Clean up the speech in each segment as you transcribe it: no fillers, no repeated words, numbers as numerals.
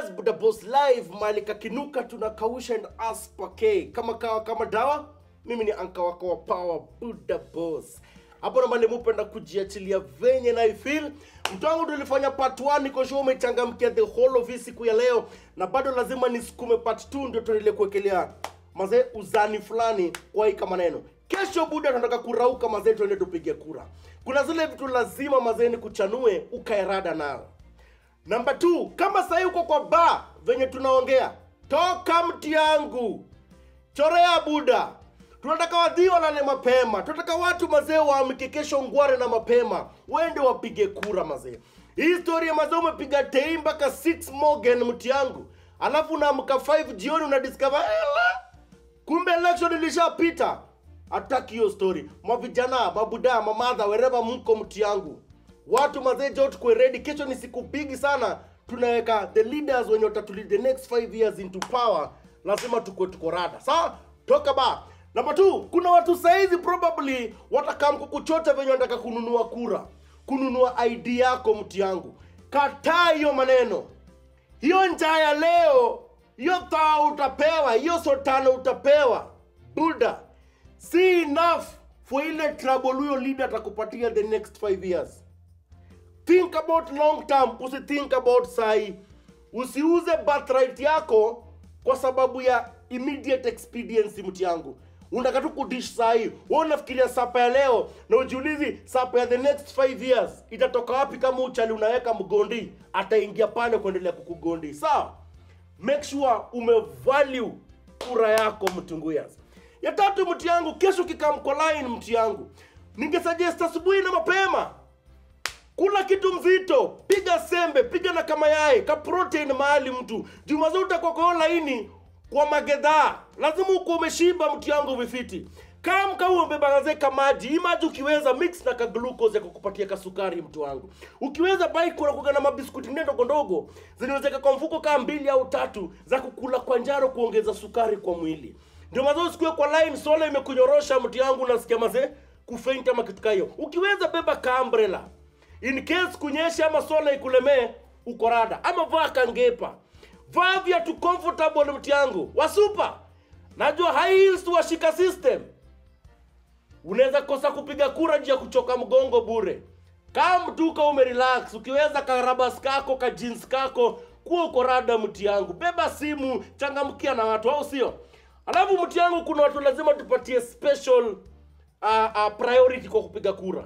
Yes, Buddha Boss live malika kinuka tunakausha and aspake kama dawa. Mimi ni anka wako wa power Buddha Boss. Hapo na mali mupenda kujiachilia venye na ifeel. Mtu wangu tulifanya part 1 niko show umechangamkia the whole of siku ya leo na bado lazima nisukume part 2 ndio tuendelee kuwekelea mazee uzani fulani kwa hii maneno. Kesho Buddha tunataka kurauka mazee tuende tupige kura. Kuna zile vitu lazima mazee ni kuchanue ukaerada nao. Number 2, kama sasa uko kwa bar venye tunaongea, toka mti yangu. Chorea Buddha. Tunataka wadhi walale mapema. Tunataka watu mazee waamke kesho ngware na mapema. Wende wapige kura mazee. Hii story ya mazee umepiga tei mpaka 6 Morgan mti yangu. Alafu unaamka 5 jioni una discover kumbe election ilishapita. Ataki hiyo story. Mavijana, mabuda, mamadha, wherever mko mti yangu. Watu mazee jot kwe ready. Kesho ni siku bigi sana. Tunaweka the leaders wenye watatulead the next 5 years into power. Lazima tuko rada. Sawa? Toka ba. Number 2, kuna watu saizi probably watakam kukuchota venye wanataka kununua kura. Kununua ID yako mti yangu. Kataa hiyo maneno. Hiyo njaa ya leo, hiyo taa utapewa, hiyo sotano utapewa. Buddha. See enough for ile trouble huyo leader atakupatia the next 5 years. Think about long term, think about sai. Usiuze birthright yako kwa sababu ya immediate expediency mti yangu. Unataka tu kudish sai. Wewe unafikiria sapa ya leo na ujiulizi sapa ya the next 5 years itatoka wapi kama uchali unaweka mgondi ataingia pale kuendelea kukugondi. Sawa? Make sure umevalue kura yako mtunguyas. Ya 3 mti yangu, kesho kikamko line mti yangu. Ningesuggest asubuhi na mapema. Kula kitu mzito, piga sembe, piga na kama yai, ka protein mahali mtu. Jumazo utakuwa kwa laini kwa magedha. Lazima uko umeshiba mti yangu vifiti. Kama umebeba gazeka maji, imaji ukiweza mix na ka glucose ya kukupatia kasukari mtu wangu. Ukiweza bai kuna na mabiskuti ndogo ndogo, zinawezeka kwa mfuko kama 2 au 3 za kukula kwa njaro kuongeza sukari kwa mwili. Ndio mazo usikue kwa line sola imekunyorosha mti yangu nasikia mazee kufaint ama kitu kayo. Ukiweza beba ka umbrella. In case kunyesha ama sola ikulemee uko rada. Ama vaa kangepa. Vaa viatu comfortable mti yangu. Wasupa. Najua high heels washika system. Unaweza kosa kupiga kura jia kuchoka mgongo bure. Kama mtuka umerelax, ukiweza karabas kako, ka jeans kako, kuwa uko rada mti yangu. Beba simu, changamkia na watu, au sio? Alafu mti yangu kuna watu lazima tupatie special priority kwa kupiga kura.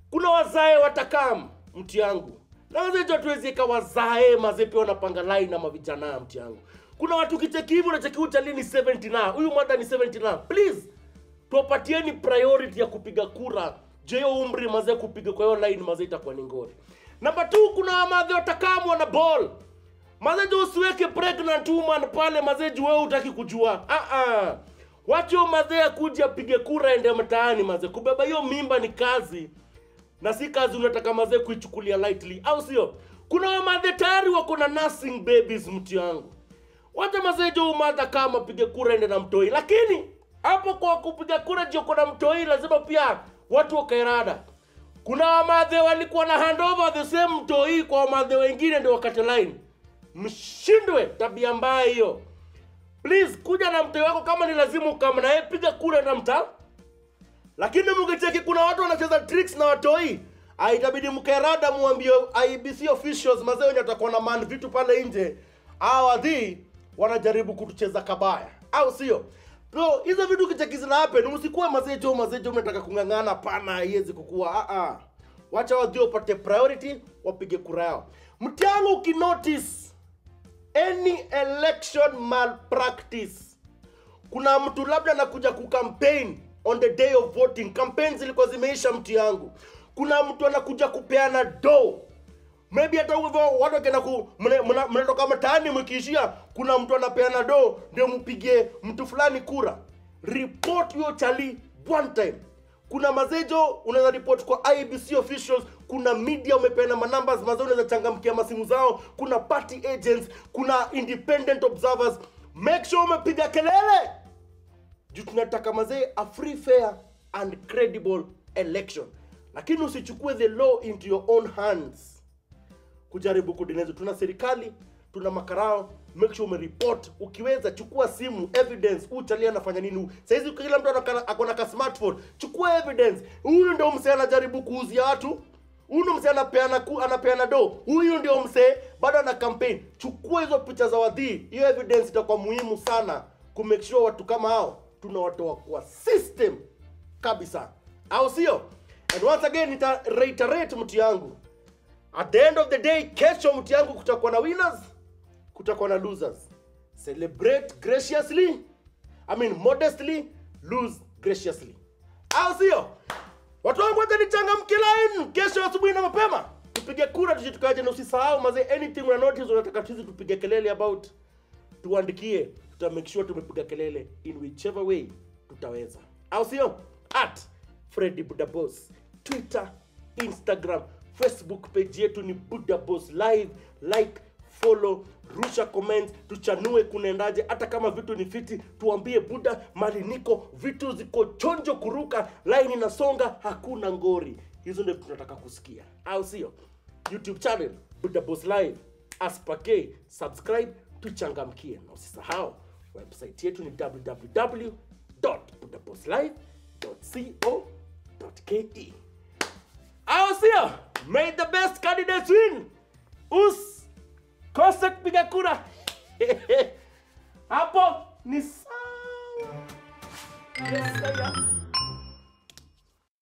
Kuna wazae watakam mti yangu. Na wazejo tuwezeka wazae mazepe wanapanga line na mavijana mti yangu. Kuna watu kichekivu na cheki uchalini 70 na. Huyu mwada ni 70 na. Please, tuwapatieni priority ya kupiga kura. Jeyo umri maze kupiga kwa hiyo line maze itakuwa ni ngori. Number 2, kuna maze watakamu wana ball. Mazejo usiweke pregnant woman pale mazejo wewe utaki kujua. Wacho maze ya kuja pige kura ende mtaani maze. Kubeba hiyo mimba ni kazi. Na si kazi unataka mazee kuichukulia lightly, au sio? Kuna mazee tayari wako na nursing babies mti yangu. Wacha mazee jo umadha kama pige kura ende na mtoi. Lakini hapo kwa kupiga kura jo kuna mtoi lazima pia watu wakairada. Kuna mazee walikuwa na handover the same mtoi kwa mazee wengine ndio wakate line. Mshindwe tabia mbaya hiyo. Please kuja na mtoi wako kama ni lazima kama na yeye piga kura na mtaa. Lakini mungecheki kuna watu wanacheza tricks na watoi. Itabidi mkerada muambie IBC officials mazee wenye watakuwa na man vitu pale nje. Wadhi wanajaribu kutucheza kabaya. Au sio? Bro, hizo vitu kicheki zina happen. Msikuwe mazee jo mnataka kungangana pana haiwezi kukua. Wacha wadhi wapate priority wapige kura yao. Mtiangu ukinotice any election malpractice. Kuna mtu labda anakuja kucampaign on the day of voting. Campaigns zilikuwa zimeisha mti yangu. Kuna mtu anakuja kupeana do. Maybe hata hivyo watu wakenda mnatoka mtaani mkiishia kuna mtu anapeana do ndio mpige mtu fulani kura. Report hiyo chali one time. Kuna mazejo unaweza report kwa IBC officials, kuna media umepeana numbers mazao unaweza changamkia masimu zao, kuna party agents, kuna independent observers. Make sure umepiga kelele. Tunataka mazee a free, fair and credible election. Lakini usichukue the law into your own hands. Kujaribu kudinezo. Tuna serikali, tuna makarao, make sure umereport. Ukiweza chukua simu, evidence, utalia anafanya nini. Saizi kila mtu akona ka smartphone, chukua evidence. Huyu ndio msee anajaribu kuuzia watu. Huyu msee anapeana do. Huyu ndio msee bado ana campaign. Chukua hizo picha za wadhi. Hiyo evidence itakuwa muhimu sana ku make sure watu kama hao tunawatoa kwa system kabisa. Au sio? And once again nita reiterate mtu yangu. At the end of the day, kesho mtu yangu kutakuwa na winners, kutakuwa na losers. Celebrate graciously, modestly, lose graciously. Au sio? Watu wangu wote nichangamke line kesho asubuhi na mapema. Tupige kura tukaje, na usisahau mazee, anything una notice unataka tuzi tupige kelele about, tuandikie, tuta make sure tumepiga kelele in whichever way tutaweza. Au sio? Freddy Buddha Boss, Twitter, Instagram, Facebook page yetu ni Buddha Boss Live. Like, follow, rusha comment, tuchanue kunaendaje. Hata kama vitu ni fiti, tuambie Buddha mali niko, vitu ziko chonjo kuruka, line inasonga, hakuna ngori. Hizo ndio tunataka kusikia. Au sio? YouTube channel Buddha Boss Live, Aspake, subscribe, tuchangamkie. Na usisahau website yetu ni www.buddhabosslive.co.ke. Au sio? May the best candidates win. Kose kupiga kura. Hapo ni sawa. Yes,